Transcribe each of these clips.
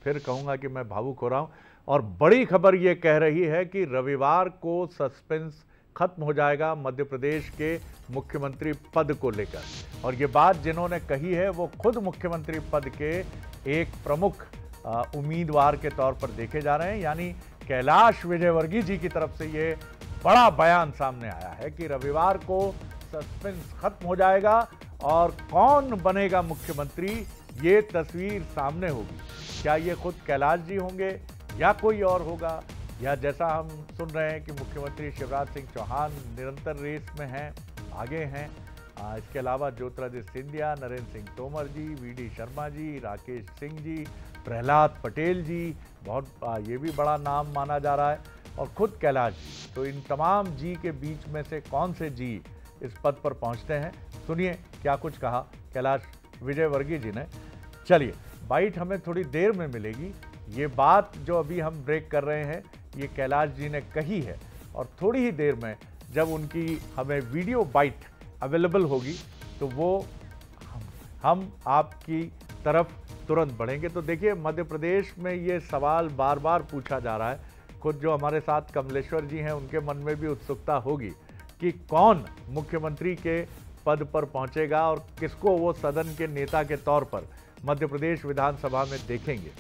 फिर कहूँगा कि मैं भावुक हो रहा हूँ। और बड़ी खबर ये कह रही है कि रविवार को सस्पेंस खत्म हो जाएगा मध्य प्रदेश के मुख्यमंत्री पद को लेकर। और ये बात जिन्होंने कही है वो खुद मुख्यमंत्री पद के एक प्रमुख उम्मीदवार के तौर पर देखे जा रहे हैं, यानी कैलाश विजयवर्गीय जी की तरफ से ये बड़ा बयान सामने आया है कि रविवार को सस्पेंस खत्म हो जाएगा और कौन बनेगा मुख्यमंत्री ये तस्वीर सामने होगी। क्या ये खुद कैलाश जी होंगे या कोई और होगा, या जैसा हम सुन रहे हैं कि मुख्यमंत्री शिवराज सिंह चौहान निरंतर रेस में हैं, आगे हैं। इसके अलावा ज्योतिरादित्य सिंधिया, नरेंद्र सिंह तोमर जी, वीडी शर्मा जी, राकेश सिंह जी, प्रहलाद पटेल जी, बहुत ये भी बड़ा नाम माना जा रहा है, और खुद कैलाश जी। तो इन तमाम जी के बीच में से कौन से जी इस पद पर पहुंचते हैं, सुनिए क्या कुछ कहा कैलाश विजयवर्गीय जी ने। चलिए, बाइट हमें थोड़ी देर में मिलेगी। ये बात जो अभी हम ब्रेक कर रहे हैं ये कैलाश जी ने कही है, और थोड़ी ही देर में जब उनकी हमें वीडियो बाइट अवेलेबल होगी तो वो हम आपकी तरफ तुरंत बढ़ेंगे। तो देखिए, मध्य प्रदेश में ये सवाल बार बार पूछा जा रहा है। खुद जो हमारे साथ कमलेश्वर जी हैं उनके मन में भी उत्सुकता होगी कि कौन मुख्यमंत्री के पद पर पहुंचेगा और किसको वो सदन के नेता के तौर पर मध्य प्रदेश विधानसभा में देखेंगे।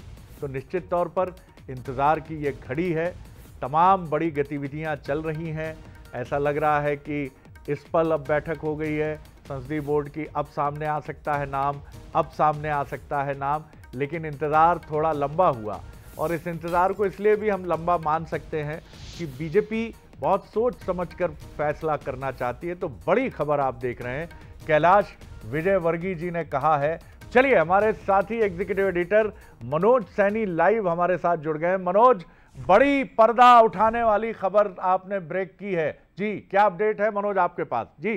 तो निश्चित तौर पर इंतज़ार की ये घड़ी है। तमाम बड़ी गतिविधियां चल रही हैं। ऐसा लग रहा है कि इस पल अब बैठक हो गई है संसदीय बोर्ड की, अब सामने आ सकता है नाम, अब सामने आ सकता है नाम। लेकिन इंतज़ार थोड़ा लंबा हुआ, और इस इंतज़ार को इसलिए भी हम लंबा मान सकते हैं कि बीजेपी बहुत सोच समझकर फैसला करना चाहती है। तो बड़ी खबर आप देख रहे हैं, कैलाश विजयवर्गीय जी ने कहा है। चलिए, हमारे साथी executive editor Manoj Saini live हमारे साथ जुड़ गए हैं। मनोज, बड़ी पर्दा उठाने वाली खबर आपने ब्रेक की है जी, क्या अपडेट है मनोज आपके पास जी?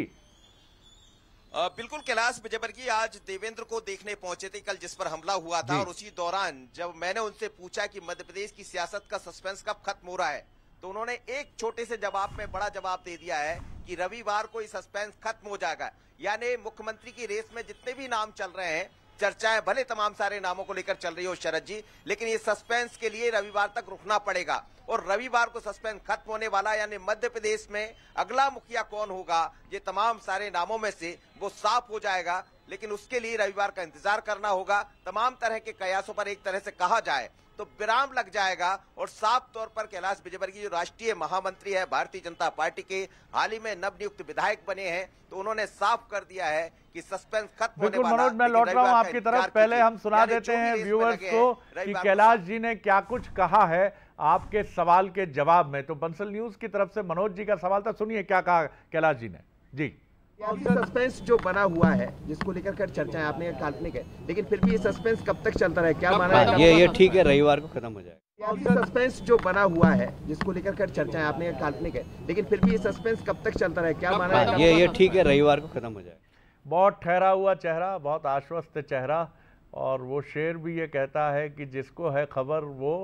बिल्कुल, कैलाश विजयवर्गीय आज देवेंद्र को देखने पहुंचे थे कल, जिस पर हमला हुआ था, और उसी दौरान जब मैंने उनसे पूछा कि मध्य प्रदेश की सियासत का सस्पेंस कब खत्म हो रहा है, तो उन्होंने एक छोटे से जवाब में बड़ा जवाब दे दिया है कि रविवार को ये सस्पेंस खत्म हो जाएगा। यानी मुख्यमंत्री की रेस में जितने भी नाम चल रहे हैं, चर्चाएं भले तमाम सारे नामों को लेकर चल रही हो शरद जी, लेकिन ये सस्पेंस के लिए रविवार तक रुकना पड़ेगा। और रविवार को सस्पेंस खत्म होने वाला, यानी मध्य प्रदेश में अगला मुखिया कौन होगा, ये तमाम सारे नामों में से वो साफ हो जाएगा। लेकिन उसके लिए रविवार का इंतजार करना होगा। तमाम तरह के कयासों पर एक तरह से कहा जाए तो विराम लग जाएगा। और साफ तौर पर कैलाश विजयवर्गीय जो राष्ट्रीय महामंत्री है भारतीय जनता पार्टी के, हाल ही में नवनियुक्त विधायक बने हैं, तो उन्होंने साफ कर दिया है कि सस्पेंस खत्म होने वाला। मनोज, मैं लौट रहा हूं आपकी तरफ। पहले हम सुना देते हैं व्यूअर्स को कि कैलाश जी ने क्या कुछ कहा है आपके सवाल के जवाब में। तो बंसल न्यूज की तरफ से मनोज जी का सवाल था, सुनिए क्या कहा कैलाश जी ने जी। सस्पेंस जो बना हुआ है, जिसको लेकर कर चर्चाएं आपने काल्पनिक है, लेकिन फिर भी ये सस्पेंस कब तक चलता रहे, क्या माना है? ये ठीक है, रविवार को खत्म हो जाएगा। सस्पेंस जो बना हुआ है, जिसको लेकर कर चर्चाएं आपने काल्पनिक है, लेकिन फिर भी ये सस्पेंस कब तक चलता रहे, क्या माना है? ये ठीक है, रविवार को खत्म हो जाएगा। बहुत ठहरा हुआ चेहरा, बहुत आश्वस्त चेहरा, और वो शेर भी ये कहता है कि जिसको है खबर वो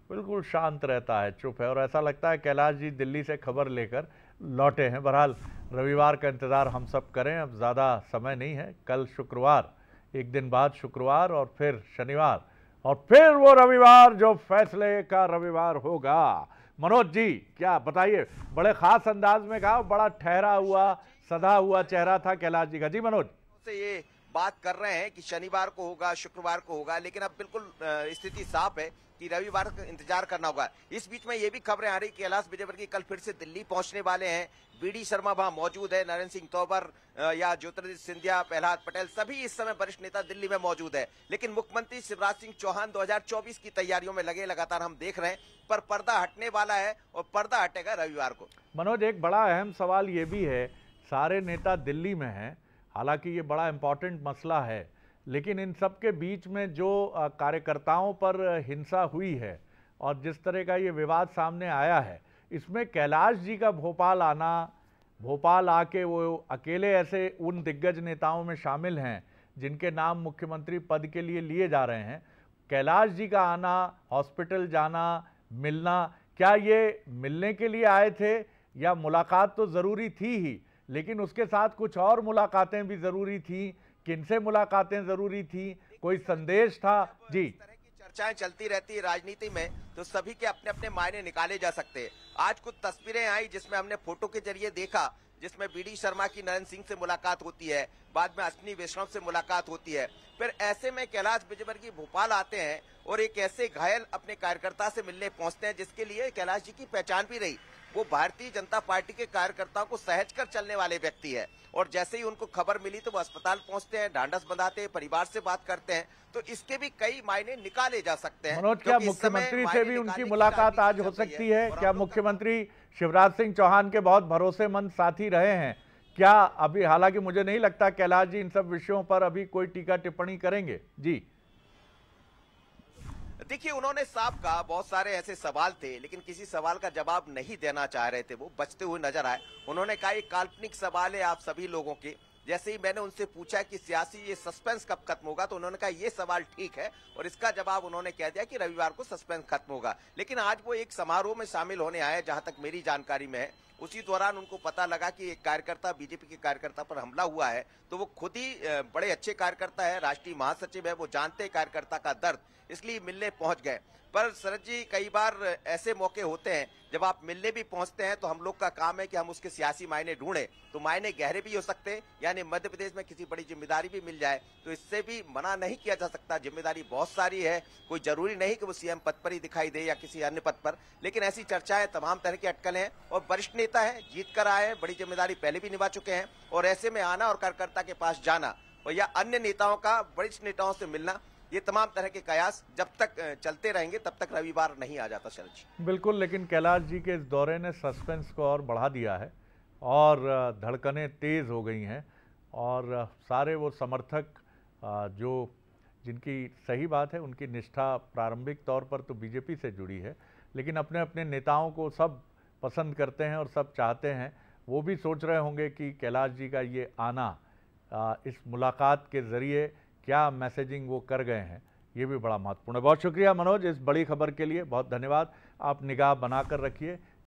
बिल्कुल शांत रहता है, चुप है। और ऐसा लगता है कैलाश जी दिल्ली से खबर लेकर लौटे हैं। बहरहाल रविवार का इंतज़ार हम सब करें, अब ज़्यादा समय नहीं है। कल शुक्रवार, एक दिन बाद शुक्रवार, और फिर शनिवार, और फिर वो रविवार जो फैसले का रविवार होगा। मनोज जी क्या बताइए, बड़े खास अंदाज में कहा, बड़ा ठहरा हुआ सधा हुआ चेहरा था कैलाश जी का। जी मनोज, से ये बात कर रहे हैं कि शनिवार को होगा, शुक्रवार को होगा, लेकिन अब बिल्कुल स्थिति साफ है कि रविवार का इंतजार करना होगा। इस बीच में ये भी खबरें आ रही कि कैलाश विजयवर्गीय कल फिर से दिल्ली पहुंचने वाले हैं। वीडी शर्मा वहां मौजूद है, नरेंद्र सिंह तोमर या ज्योतिरादित्य सिंधिया, प्रहलाद पटेल, सभी इस समय वरिष्ठ नेता दिल्ली में मौजूद है। लेकिन मुख्यमंत्री शिवराज सिंह चौहान 2024 की तैयारियों में लगे, लगातार हम देख रहे हैं, पर पर्दा हटने वाला है और पर्दा हटेगा रविवार को। मनोज, एक बड़ा अहम सवाल ये भी है, सारे नेता दिल्ली में हैं, हालांकि ये बड़ा इंपॉर्टेंट मसला है, लेकिन इन सब के बीच में जो कार्यकर्ताओं पर हिंसा हुई है और जिस तरह का ये विवाद सामने आया है, इसमें कैलाश जी का भोपाल आना, भोपाल आके वो अकेले ऐसे उन दिग्गज नेताओं में शामिल हैं जिनके नाम मुख्यमंत्री पद के लिए लिए जा रहे हैं। कैलाश जी का आना, हॉस्पिटल जाना, मिलना, क्या ये मिलने के लिए आए थे या मुलाकात तो ज़रूरी थी ही, लेकिन उसके साथ कुछ और मुलाकातें भी ज़रूरी थी? किनसे मुलाकातें ज़रूरी थी? कोई संदेश था? जी, चर्चाएं चलती रहती है राजनीति में, तो सभी के अपने अपने मायने निकाले जा सकते हैं। आज कुछ तस्वीरें आई जिसमें हमने फोटो के जरिए देखा, जिसमें बीडी शर्मा की नरेंद्र सिंह से मुलाकात होती है, बाद में अश्विनी वैष्णव से मुलाकात होती है। फिर ऐसे में कैलाश विजयवर्गीय भोपाल आते हैं और एक ऐसे घायल अपने कार्यकर्ता से मिलने पहुंचते हैं जिसके लिए कैलाश जी की पहचान भी रही। वो भारतीय जनता पार्टी के कार्यकर्ताओं को सहज कर चलने वाले व्यक्ति है, और जैसे ही उनको खबर मिली तो वो अस्पताल पहुंचते हैं, ढांढस बंधाते हैं, परिवार से बात करते हैं। तो इसके भी कई मायने निकाले जा सकते हैं। मनोज, क्या मुख्यमंत्री से भी उनकी मुलाकात आज हो सकती है? क्या मुख्यमंत्री शिवराज सिंह चौहान के बहुत भरोसेमंद साथी रहे हैं? क्या अभी, हालांकि मुझे नहीं लगता कैलाश जी इन सब विषयों पर अभी कोई टीका टिप्पणी करेंगे। जी देखिए, उन्होंने साफ कहा, बहुत सारे ऐसे सवाल थे लेकिन किसी सवाल का जवाब नहीं देना चाह रहे थे, वो बचते हुए नजर आए। उन्होंने कहा ये काल्पनिक सवाल है आप सभी लोगों के। जैसे ही मैंने उनसे पूछा कि सियासी ये सस्पेंस कब खत्म होगा, तो उन्होंने कहा ये सवाल ठीक है, और इसका जवाब उन्होंने कह दिया कि रविवार को सस्पेंस खत्म होगा। लेकिन आज वो एक समारोह में शामिल होने आए, जहां तक मेरी जानकारी में है। उसी दौरान उनको पता लगा कि एक कार्यकर्ता, बीजेपी के कार्यकर्ता पर हमला हुआ है। तो वो खुद ही बड़े अच्छे कार्यकर्ता है, राष्ट्रीय महासचिव है, वो जानते हैं कार्यकर्ता का दर्द, इसलिए मिलने पहुंच गए। पर शरद जी, कई बार ऐसे मौके होते हैं जब आप मिलने भी पहुंचते हैं तो हम लोग का काम है कि हम उसके सियासी मायने ढूंढें। तो मायने गहरे भी हो सकते हैं, यानी मध्य प्रदेश में किसी बड़ी जिम्मेदारी भी मिल जाए तो इससे भी मना नहीं किया जा सकता। जिम्मेदारी बहुत सारी है, कोई जरूरी नहीं कि वो सीएम पद पर ही दिखाई दे या किसी अन्य पद पर। लेकिन ऐसी चर्चाएं, तमाम तरह की अटकलें हैं, और वरिष्ठ नेता है, जीत कर आए हैं, बड़ी जिम्मेदारी पहले भी निभा चुके हैं, और ऐसे में आना और कार्यकर्ता के पास जाना, और या अन्य नेताओं का वरिष्ठ नेताओं से मिलना, ये तमाम तरह के कयास जब तक चलते रहेंगे तब तक रविवार नहीं आ जाता शरद जी। बिल्कुल, लेकिन कैलाश जी के इस दौरे ने सस्पेंस को और बढ़ा दिया है और धड़कनें तेज़ हो गई हैं, और सारे वो समर्थक जो जिनकी, सही बात है, उनकी निष्ठा प्रारंभिक तौर पर तो बीजेपी से जुड़ी है, लेकिन अपने अपने नेताओं को सब पसंद करते हैं और सब चाहते हैं। वो भी सोच रहे होंगे कि कैलाश जी का ये आना, इस मुलाकात के ज़रिए क्या मैसेजिंग वो कर गए हैं, ये भी बड़ा महत्वपूर्ण है। बहुत शुक्रिया मनोज, इस बड़ी खबर के लिए बहुत धन्यवाद। आप निगाह बनाकर रखिए।